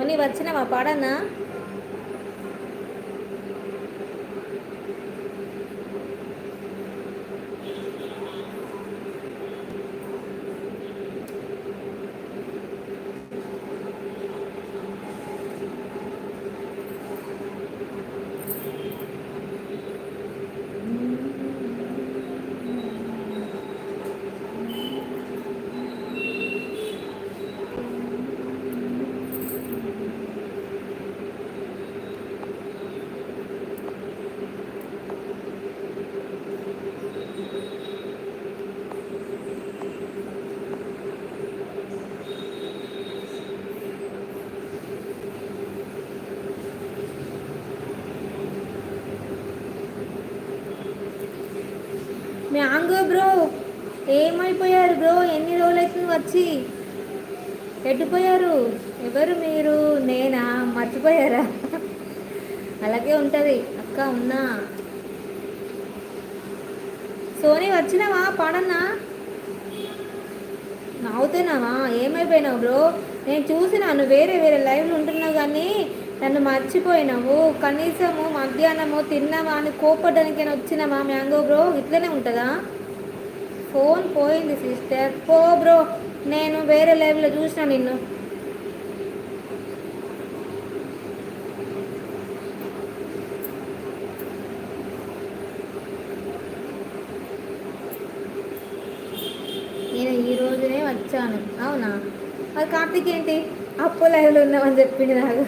Sony వచ్చినావా పాడన్నా? Mango bro ఏమైపోయారు బ్రో? ఎన్ని రోజులు అవుతుంది వచ్చి? ఎడ్డిపోయారు? ఎవరు మీరు? నేనా? మర్చిపోయారా? అలాగే ఉంటుంది అక్క. ఉన్నా. సోనీ వచ్చినావా పాడన్నా? నవ్వుతున్నావా? ఏమైపోయినావు బ్రో? నేను చూసినాను వేరే వేరే లైవ్లు ఉంటున్నావు కానీ నన్ను మర్చిపోయినావు. కనీసము మధ్యాహ్నము తిన్నావా అని కోపడ్డానికైనా వచ్చినావా మ్యాంగో బ్రో? ఇట్లనే ఉంటుందా? ఫోన్ పోయింది సిస్టర్. పో బ్రో, నేను వేరే లైవ్లో చూసిన నిన్ను. నేను ఈ రోజునే వచ్చాను. అవునా? అది కార్తీక్ ఏంటి అప్పు లైవ్లో ఉన్నామని చెప్పింది నాకు.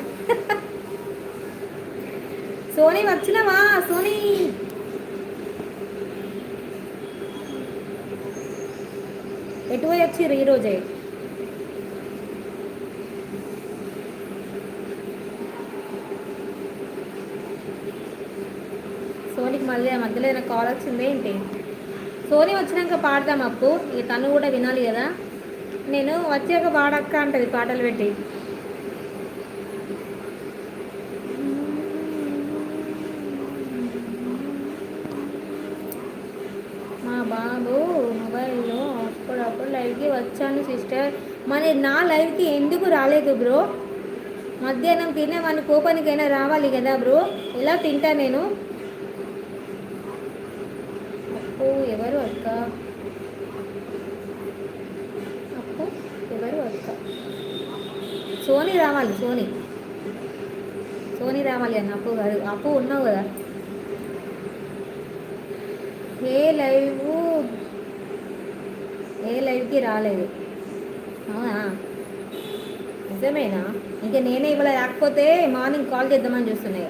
సోనీ వచ్చినావా? సోనీ ఎటు పోయి వచ్చిర్రు ఈరోజే? సోనీకి మళ్ళీ మధ్యలో ఏదైనా కాల్ వచ్చింది ఏంటి? సోనీ వచ్చినాక పాడదాం అప్పు. ఇక తను కూడా వినాలి కదా. నేను వచ్చాక పాడక్క అంటది పాటలు పెట్టి. మా బాబు మొబైల్లో అప్పుడప్పుడు లైవ్కి వచ్చాను సిస్టర్. మరి నా లైవ్కి ఎందుకు రాలేదు బ్రో? మధ్యాహ్నం తినేవాడిని కోపానికైనా రావాలి కదా బ్రో. ఎలా తింటా నేను? అప్పు ఎవరు అక్క? అప్పు ఎవరు అక్క? సోనీ రావాలి. సోనీ రావాలి అన్న. అప్పు కాదు. అప్పు ఉన్నావు కదా. ఏ లైవ్కి రాలేదు. అవునా? నిజమేనా? ఇంకా నేనే ఇవాళ రాకపోతే మార్నింగ్ కాల్ చేద్దామని చూస్తున్నాయి.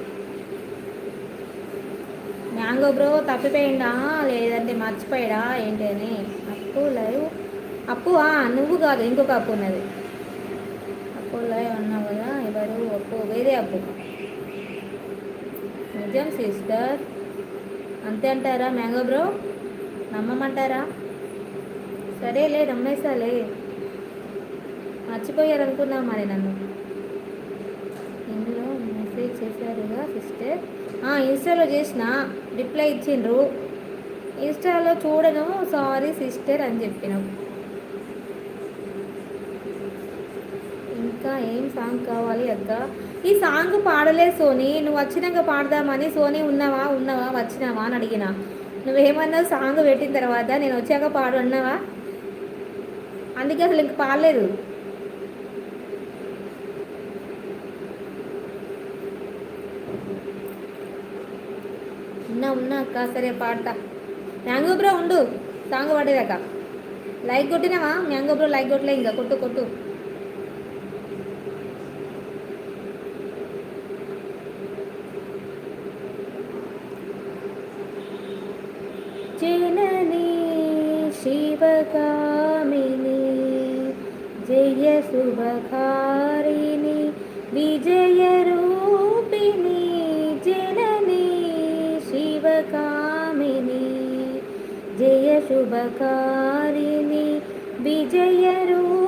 మ్యాంగో బ్రో తప్పిపోయిందా లేదంటే మర్చిపోయాడా ఏంటి అని. అప్పు లైవ్. అప్పు నువ్వు కాదు, ఇంకొక అప్పు ఉన్నది. అప్పు లైవ్ అన్నావు కదా. ఎవరు అప్పు? వేరే అప్పు. నిజం సిస్టర్. అంతే అంటారా మ్యాంగో బ్రో? నమ్మమంటారా? సరేలే నమ్మేసాలే. మర్చిపోయారు అనుకున్నా మరి నన్ను. ఇందులో మెసేజ్ చేశారుగా సిస్టర్. ఇన్స్టాలో చేసిన రిప్లై ఇచ్చిండ్రు. ఇన్స్టాలో చూడను సారీ సిస్టర్ అని చెప్పినావు. ఇంకా ఏం సాంగ్ కావాలి అక్క? ఈ సాంగ్ పాడలే సోనీ. నువ్వు వచ్చినాక పాడదామని. సోనీ ఉన్నావా వచ్చినావా అని అడిగిన. నువ్వేమన్నావు? సాంగ్ పెట్టిన తర్వాత నేను వచ్చాక పాడు అన్నావా? అందుకే అసలు ఇంక పాడలేదు. ఉన్నా అక్క. సరే పాడతా. మ్యాంగో బ్రో ఉండు, సాంగ్ పాడేదాకా. లైక్ కొట్టినావా మ్యాంగో బ్రో? లైక్ కొట్టలే ఇంకా. కొట్టు. జననీ శివకామిని జయ శుభకారిణి విజయ రూపిణి. జననీ శివకామిని జయ శుభకారిణి విజయ రూపిణి.